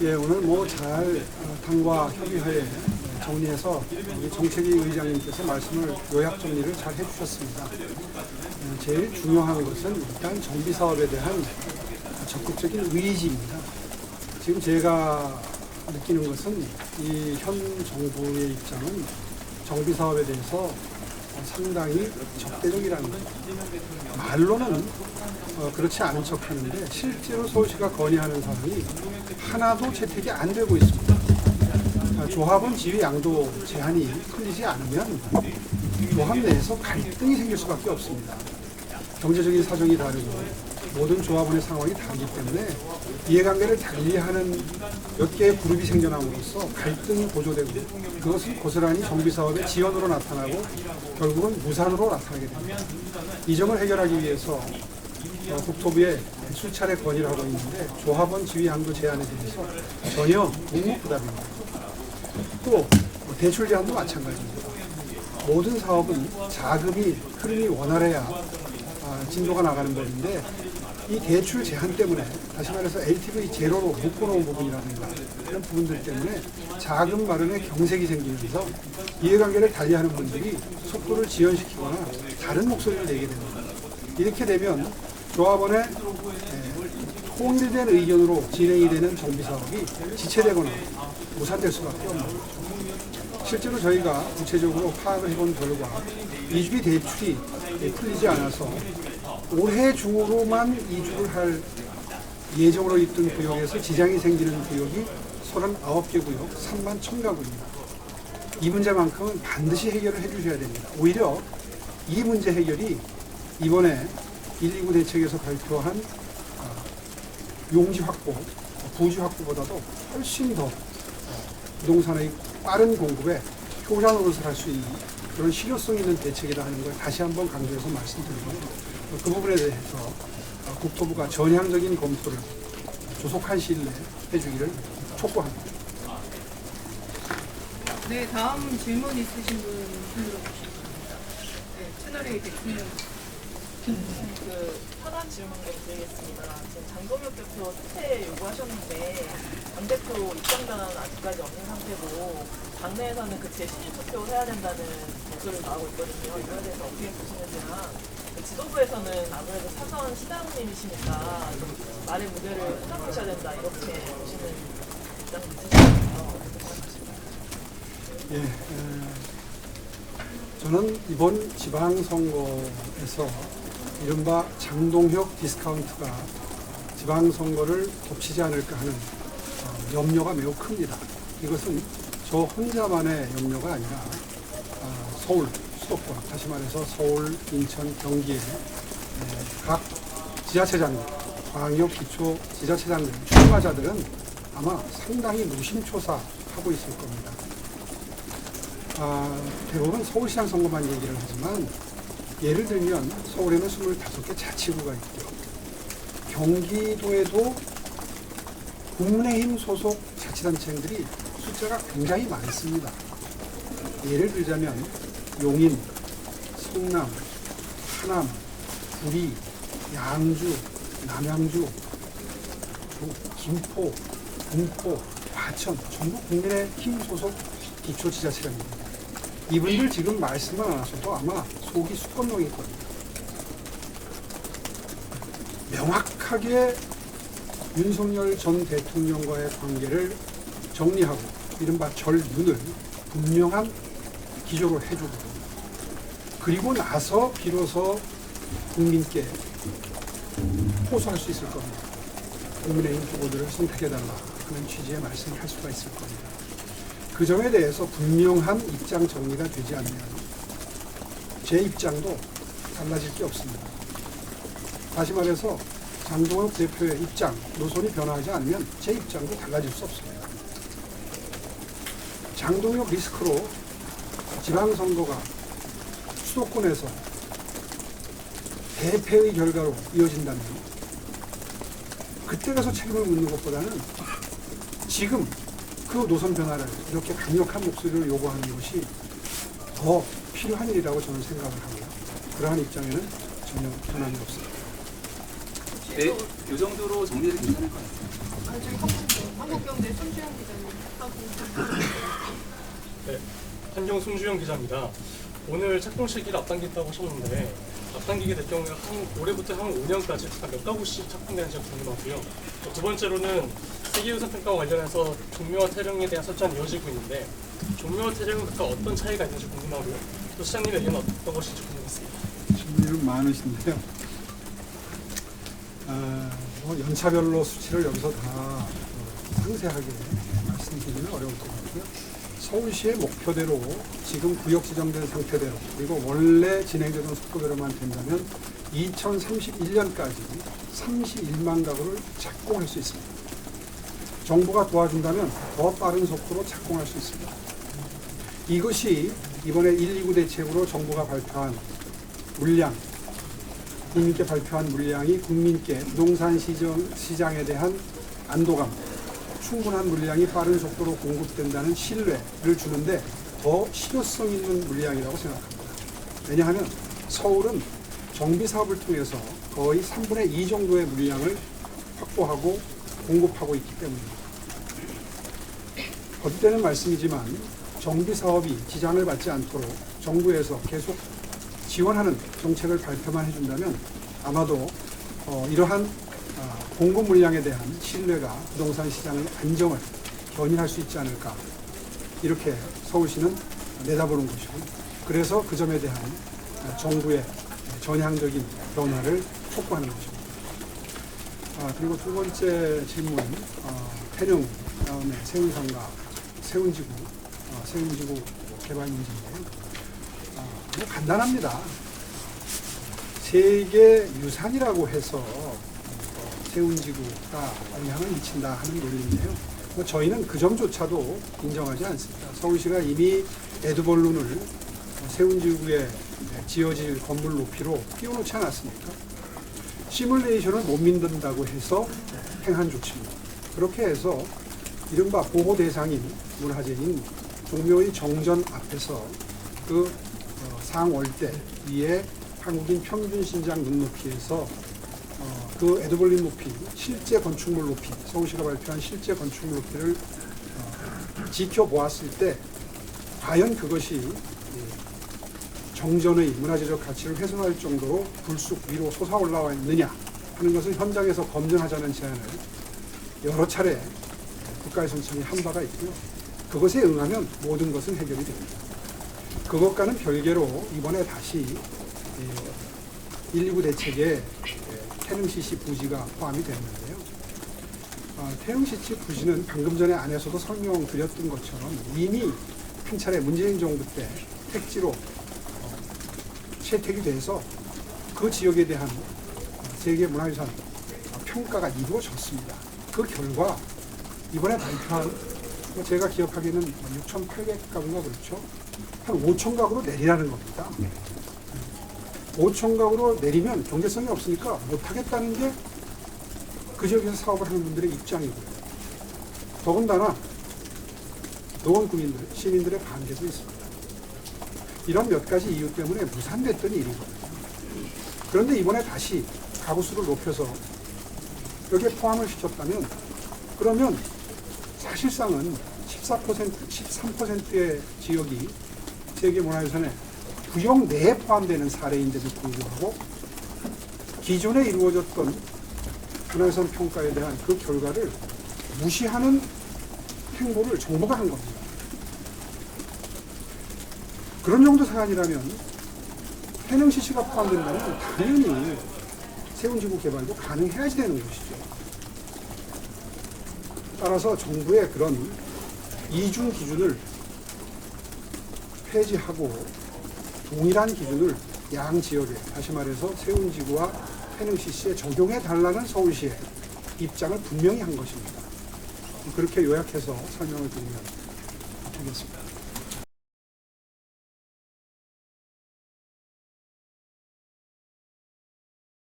예, 오늘 뭐 잘 당과 협의하에 정리해서 우리 정책위 의장님께서 말씀을 요약 정리를 잘 해주셨습니다. 제일 중요한 것은 일단 정비 사업에 대한 적극적인 의지입니다. 지금 제가 느끼는 것은 이 현 정부의 입장은 정비 사업에 대해서 상당히 적대적이라는 겁니다. 말로는 그렇지 않은 척 하는데 실제로 서울시가 건의하는 사항이 하나도 채택이 안 되고 있습니다. 조합원 지위 양도 제한이 풀리지 않으면 조합 내에서 갈등이 생길 수밖에 없습니다. 경제적인 사정이 다르고 모든 조합원의 상황이 다르기 때문에 이해관계를 달리하는 몇 개의 그룹이 생겨남으로써 갈등이 고조되고 그것은 고스란히 정비사업의 지연으로 나타나고 결국은 무산으로 나타나게 됩니다. 이 점을 해결하기 위해서 국토부에 수차례 건의를 하고 있는데 조합원 지위 양도 제한에 대해서 전혀 묵묵부답입니다. 또 대출 제한도 마찬가지입니다. 모든 사업은 자금이 흐름이 원활해야 진도가 나가는 법인데 이 대출 제한 때문에 다시 말해서 LTV 제로로 묶어놓은 부분이라든가 이런 부분들 때문에 자금 마련에 경색이 생기면서 이해관계를 달리하는 분들이 속도를 지연시키거나 다른 목소리를 내게 됩니다. 이렇게 되면 조합원의 통일된 의견으로 진행이 되는 정비사업이 지체되거나 무산될 수밖에 없는 거죠. 실제로 저희가 구체적으로 파악을 해본 결과 이주기 대출이 풀리지 않아서 올해 중으로만 이주를 할 예정으로 있던 구역에서 지장이 생기는 구역이 39개 구역, 3만 1,000가구입니다. 이 문제만큼은 반드시 해결을 해주셔야 됩니다. 오히려 이 문제 해결이 이번에 129 대책에서 발표한 용지 확보, 부지 확보보다도 훨씬 더 부동산의 빠른 공급에 효자 노릇을 할 수 있는 그런 실효성 있는 대책이라 하는 걸 다시 한번 강조해서 말씀드리고요. 그 부분에 대해서 국토부가 전향적인 검토를 조속한 시일 내에 해주기를 촉구합니다. 네, 다음 질문 있으신 분 불러주시기 바랍니다. 네, 채널A 대통령. 현안 질문 좀 드리겠습니다. 지금 장동혁 대표 사퇴 요구하셨는데 안 대표 입장 변화는 아직까지 없는 상태고 당내에서는 그 재신임 투표를 해야 된다는 목소리가 나오고 있거든요. 이거에 대해서 어떻게 보시는지나 지도부에서는 아무래도 사선 시장님이시니까 좀 말의 무게를 생각하셔야 된다 이렇게 보시는 입장이 있으시거든요. 예, 저는 이번 지방선거에서 이른바 장동혁 디스카운트가 지방선거를 덮치지 않을까 하는 염려가 매우 큽니다. 이것은 저 혼자만의 염려가 아니라 서울, 수도권, 다시 말해서 서울, 인천, 경기의 각 지자체장들, 광역 기초 지자체장들, 출마자들은 아마 상당히 노심초사하고 있을 겁니다. 대부분 서울시장 선거만 얘기를 하지만 예를 들면 서울에는 25개 자치구가 있고요. 경기도에도 국민의힘 소속 자치단체들이 숫자가 굉장히 많습니다. 예를 들자면 용인, 성남, 하남, 구리, 양주, 남양주, 김포, 군포, 과천 전부 국민의힘 소속 기초지자체장입니다. 이분들 지금 말씀을 안 하셔도 아마 속이 수건동일 겁니다. 명확하게 윤석열 전 대통령과의 관계를 정리하고 이른바 절윤을 분명한 기조로 해주고 그리고 나서 비로소 국민께 호소할 수 있을 겁니다. 국민의힘 후보들을 선택해달라 하는 취지의 말씀을 할 수가 있을 겁니다. 그 점에 대해서 분명한 입장 정리가 되지 않으면 제 입장도 달라질 게 없습니다. 다시 말해서 장동혁 대표의 입장, 노선이 변화하지 않으면 제 입장도 달라질 수 없습니다. 장동혁 리스크로 지방선거가 수도권에서 대패의 결과로 이어진다면 그때 가서 책임을 묻는 것보다는 지금 그 노선 변화를 이렇게 강력한 목소리로 요구하는 것이 더 필요한 일이라고 저는 생각을 하고요. 그러한 입장에는 전혀 변함이 없습니다. 네, 이 정도로 정리를 괜찮을 것 같습니다. 저희 한국경제 한경 손주영 기자입니다. 오늘 착공 시기를 앞당긴다고 하셨는데 앞당기게 될 경우에 올해부터 향후 5년까지 몇 가구씩 착공되는지 궁금하고요. 두 번째로는 세계유산평가와 관련해서 종묘와 태릉에 대한 설정이 이어지고 있는데 종묘와 태릉은 각각 어떤 차이가 있는지 궁금하고요. 또 시장님의 의견은 어떤 것인지 궁금했습니다. 질문이 많으신데요. 연차별로 수치를 여기서 다 상세하게 말씀드리기는 어려울 것 같고요. 서울시의 목표대로 지금 구역 지정된 상태대로 그리고 원래 진행되던 속도대로만 된다면 2031년까지 31만 가구를 착공할 수 있습니다. 정부가 도와준다면 더 빠른 속도로 착공할 수 있습니다. 이것이 이번에 129 대책으로 정부가 발표한 물량, 국민께 발표한 물량이 국민께 부동산 시장에 대한 안도감, 충분한 물량이 빠른 속도로 공급된다는 신뢰를 주는데 더 실효성 있는 물량이라고 생각합니다. 왜냐하면 서울은 정비사업을 통해서 거의 3분의 2 정도의 물량을 확보하고 공급하고 있기 때문입니다. 거듭되는 말씀이지만 정비사업이 지장을 받지 않도록 정부에서 계속 지원하는 정책을 발표만 해준다면 아마도 이러한 공급 물량에 대한 신뢰가 부동산 시장의 안정을 견인할 수 있지 않을까 이렇게 서울시는 내다보는 것이고 그래서 그 점에 대한 정부의 전향적인 변화를 촉구하는 것입니다. 그리고 두 번째 질문, 태릉, 다음에 세운상가, 세운지구 개발 문제인데요. 간단합니다. 세계 유산이라고 해서 세운지구가 영향을 미친다 하는 논리인데요. 저희는 그 점조차도 인정하지 않습니다. 서울시가 이미 에드벌룬을 세운지구에 지어질 건물 높이로 띄워놓지 않았습니까? 시뮬레이션을 못 믿는다고 해서 행한 조치입니다. 그렇게 해서 이른바 보호 대상인 문화재인 종묘의 정전 앞에서 그 상월대 위에 한국인 평균 신장 눈높이에서 그 에드벌룬 높이, 실제 건축물 높이, 서울시가 발표한 실제 건축물 높이를 지켜보았을 때 과연 그것이 정전의 문화재적 가치를 훼손할 정도로 불쑥 위로 솟아올라와 있느냐 하는 것을 현장에서 검증하자는 제안을 여러 차례 국가의 선청이 한 바가 있고요. 그것에 응하면 모든 것은 해결이 됩니다. 그것과는 별개로 이번에 다시 129 대책에 태릉시시 부지가 포함이 됐는데요. 태릉시시 부지는 방금 전에 안에서도 설명드렸던 것처럼 이미 한 차례 문재인 정부 때 택지로 채택이 돼서 그 지역에 대한 세계문화유산 평가가 이루어졌습니다. 그 결과 이번에 발표한 제가 기억하기에는 6,800가구가 그렇죠. 한 5,000가구로 내리라는 겁니다. 5,000가구로 내리면 경제성이 없으니까 못하겠다는 게 그 지역에서 사업을 하는 분들의 입장이고요. 더군다나 노원 구민들, 시민들의 반대도 있습니다. 이런 몇 가지 이유 때문에 무산됐던 일이거든요. 그런데 이번에 다시 가구 수를 높여서 여기에 포함을 시켰다면 그러면 사실상은 13%의 지역이 세계문화유산에 구역 내에 포함되는 사례인데도 불구하고 기존에 이루어졌던 문화유산 평가에 대한 그 결과를 무시하는 행보를 정부가 한 겁니다. 그런 정도 사안이라면 태릉시시가 포함된다면 당연히 세운지구 개발도 가능해야지 되는 것이죠. 따라서 정부의 그런 이중 기준을 폐지하고 동일한 기준을 양 지역에 다시 말해서 세운지구와 태릉시시에 적용해달라는 서울시의 입장을 분명히 한 것입니다. 그렇게 요약해서 설명을 드리면 되겠습니다.